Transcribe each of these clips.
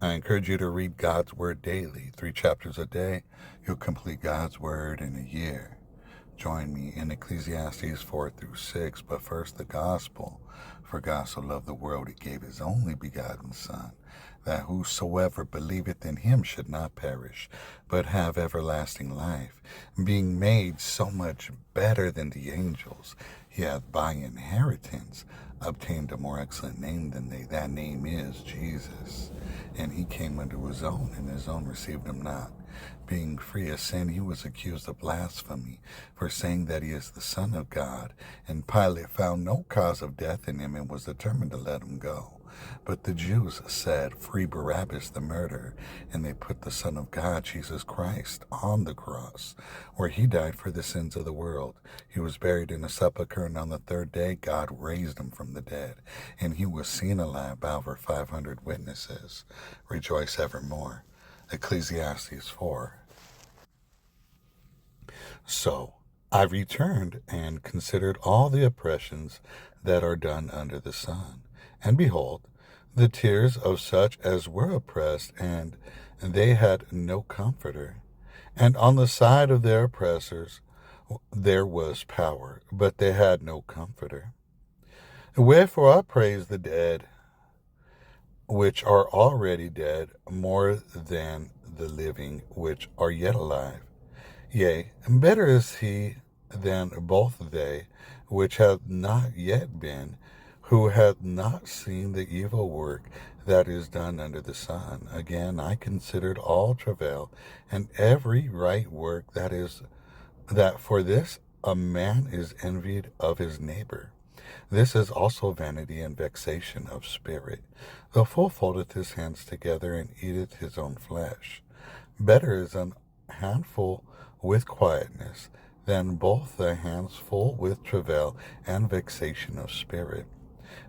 I encourage you to read God's Word daily, 3 chapters a day. You'll complete God's Word in a year. Join me in Ecclesiastes 4-6, but first the gospel. For God so loved the world, he gave his only begotten Son, that whosoever believeth in him should not perish, but have everlasting life. Being made so much better than the angels, he hath by inheritance obtained a more excellent name than they. That name is Jesus. And he came unto his own, and his own received him not. Being free of sin, he was accused of blasphemy, for saying that he is the Son of God. And Pilate found no cause of death in him, and was determined to let him go. But the Jews said, Free Barabbas the murderer. And they put the Son of God, Jesus Christ, on the cross, where he died for the sins of the world. He was buried in a sepulchre, and on the third day God raised him from the dead. And he was seen alive by over 500 witnesses. Rejoice evermore. Ecclesiastes 4. So I returned and considered all the oppressions that are done under the sun. And behold, the tears of such as were oppressed, and they had no comforter. And on the side of their oppressors there was power, but they had no comforter. Wherefore I praise the dead, which are already dead, more than the living, which are yet alive. Yea, better is he than both they which have not yet been, who have not seen the evil work that is done under the sun. Again, I considered all travail and every right work, that for this a man is envied of his neighbor. This is also vanity and vexation of spirit. The fool foldeth his hands together and eateth his own flesh. Better is an handful with quietness than both the hands full with travail and vexation of spirit.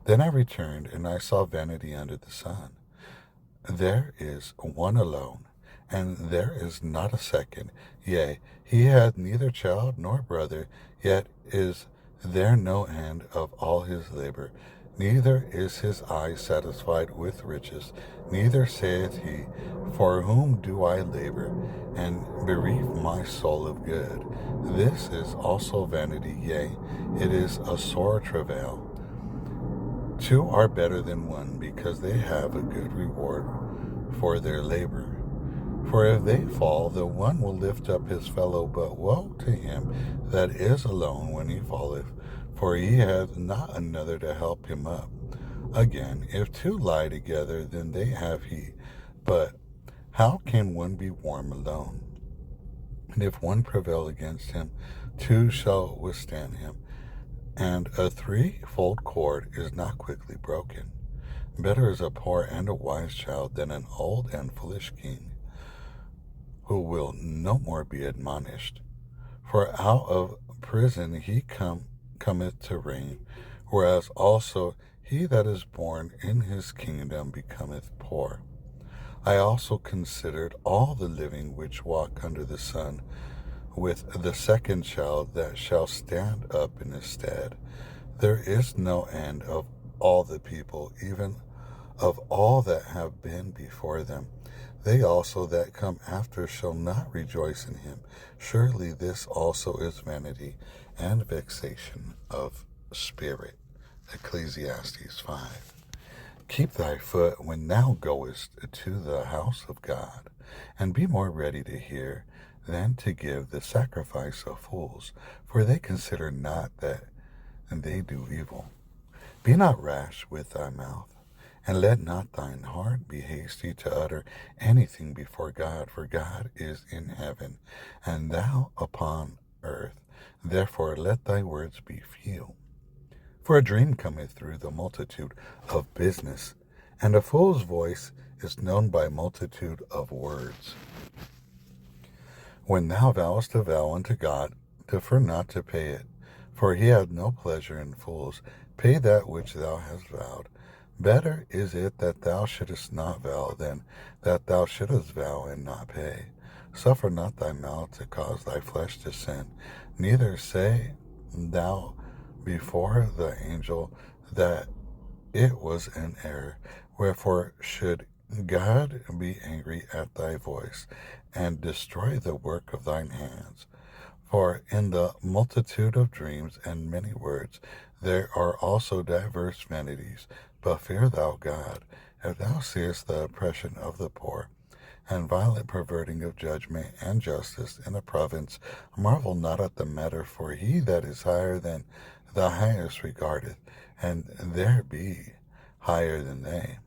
Then I returned, and I saw vanity under the sun. There is one alone, and there is not a second. Yea, he hath neither child nor brother, yet is there no end of all his labor. Neither is his eye satisfied with riches, neither saith he, For whom do I labor, and bereave my soul of good? This is also vanity, yea, it is a sore travail. Two are better than one, because they have a good reward for their labor. For if they fall, the one will lift up his fellow, but woe to him that is alone when he falleth, for he hath not another to help him up. Again, if two lie together, then they have heat. But how can one be warm alone? And if one prevail against him, two shall withstand him. And a threefold cord is not quickly broken. Better is a poor and a wise child than an old and foolish king, who will no more be admonished. For out of prison he cometh to reign, whereas also he that is born in his kingdom becometh poor. I also considered all the living which walk under the sun, with the second child that shall stand up in his stead. There is no end of all the people, even of all that have been before them. They also that come after shall not rejoice in him. Surely this also is vanity and vexation of spirit. Ecclesiastes 5. Keep thy foot when thou goest to the house of God, and be more ready to hear than to give the sacrifice of fools, for they consider not that they do evil. Be not rash with thy mouth, and let not thine heart be hasty to utter anything before God, for God is in heaven, and thou upon earth. Therefore let thy words be few. For a dream cometh through the multitude of business, and a fool's voice is known by multitude of words. When thou vowest a vow unto God, defer not to pay it, for he hath no pleasure in fools. Pay that which thou hast vowed. Better is it that thou shouldest not vow than that thou shouldest vow and not pay. Suffer not thy mouth to cause thy flesh to sin, neither say thou before the angel that it was an error. Wherefore should God be angry at thy voice, and destroy the work of thine hands. For in the multitude of dreams and many words there are also diverse vanities. But fear thou God, if thou seest the oppression of the poor, and violent perverting of judgment and justice in a province, marvel not at the matter, for he that is higher than the highest regardeth, and there be higher than they.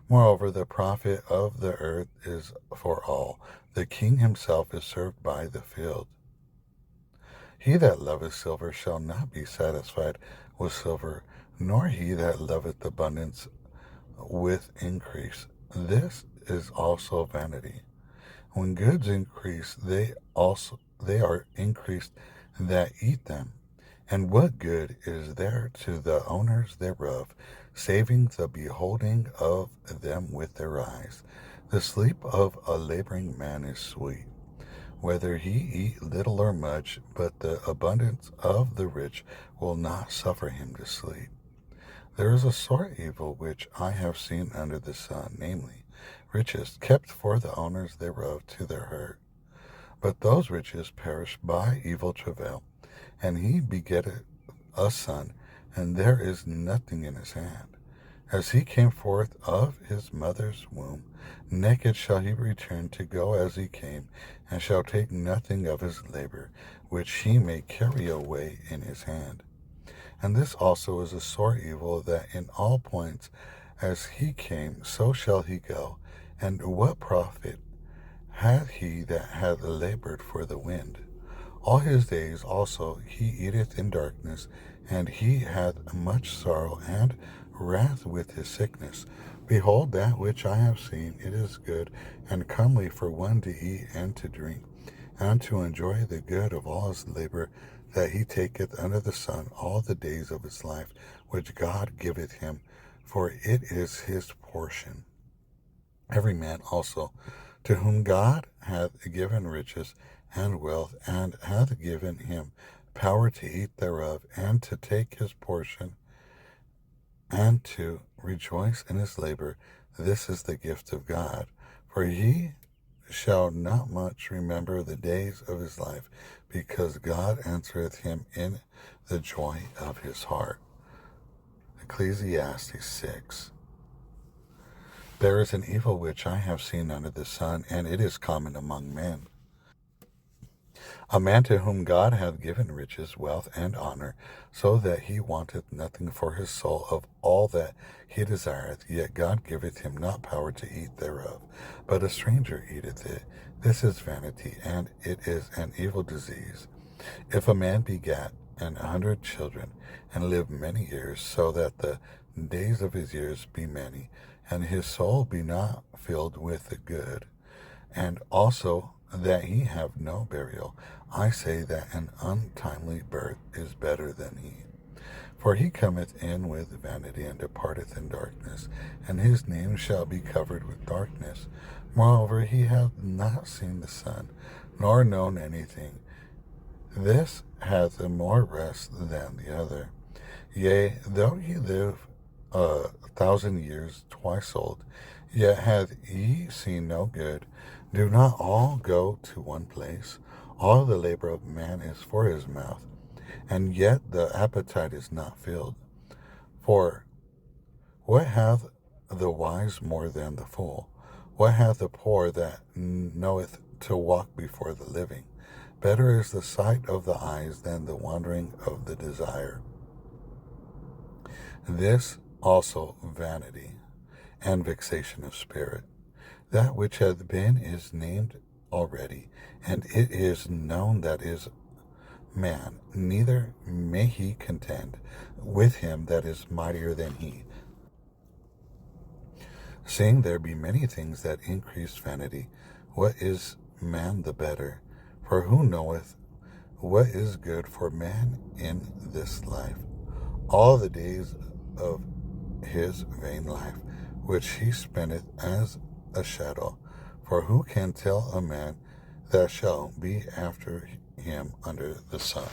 Moreover, the profit of the earth is for all. The king himself is served by the field. He that loveth silver shall not be satisfied with silver, nor he that loveth abundance with increase. This is also vanity. When goods increase, they are increased that eat them. And what good is there to the owners thereof, saving the beholding of them with their eyes? The sleep of a laboring man is sweet, whether he eat little or much, but the abundance of the rich will not suffer him to sleep. There is a sore evil which I have seen under the sun, namely, riches kept for the owners thereof to their hurt. But those riches perish by evil travail, and he begetteth a son, and there is nothing in his hand. As he came forth of his mother's womb, naked shall he return to go as he came, and shall take nothing of his labor, which he may carry away in his hand. And this also is a sore evil, that in all points as he came, so shall he go. And what profit hath he that hath labored for the wind? All his days also he eateth in darkness, and he hath much sorrow and wrath with his sickness. Behold, that which I have seen, it is good and comely for one to eat and to drink, and to enjoy the good of all his labor that he taketh under the sun all the days of his life, which God giveth him, for it is his portion. Every man also, to whom God hath given riches and wealth, and hath given him power to eat thereof, and to take his portion, and to rejoice in his labor, this is the gift of God. For he shall not much remember the days of his life, because God answereth him in the joy of his heart. Ecclesiastes 6. There is an evil which I have seen under the sun, and it is common among men. A man to whom God hath given riches, wealth, and honor, so that he wanteth nothing for his soul of all that he desireth, yet God giveth him not power to eat thereof, but a stranger eateth it. This is vanity, and it is an evil disease. If a man begat 100 children, and live many years, so that the days of his years be many, and his soul be not filled with the good, and also that he have no burial, I say that an untimely birth is better than he. For he cometh in with vanity, and departeth in darkness, and his name shall be covered with darkness. Moreover, he hath not seen the sun, nor known anything. This hath more rest than the other. Yea, though he live 1,000 years twice old, yet hath he seen no good. Do not all go to one place? All the labor of man is for his mouth, and yet the appetite is not filled. For what hath the wise more than the fool? What hath the poor that knoweth to walk before the living? Better is the sight of the eyes than the wandering of the desire. This also vanity and vexation of spirit. That which hath been is named already, and it is known that is man, neither may he contend with him that is mightier than he. Seeing there be many things that increase vanity, what is man the better? For who knoweth what is good for man in this life? All the days of his vain life, which he spendeth as a shadow. For who can tell a man that shall be after him under the sun?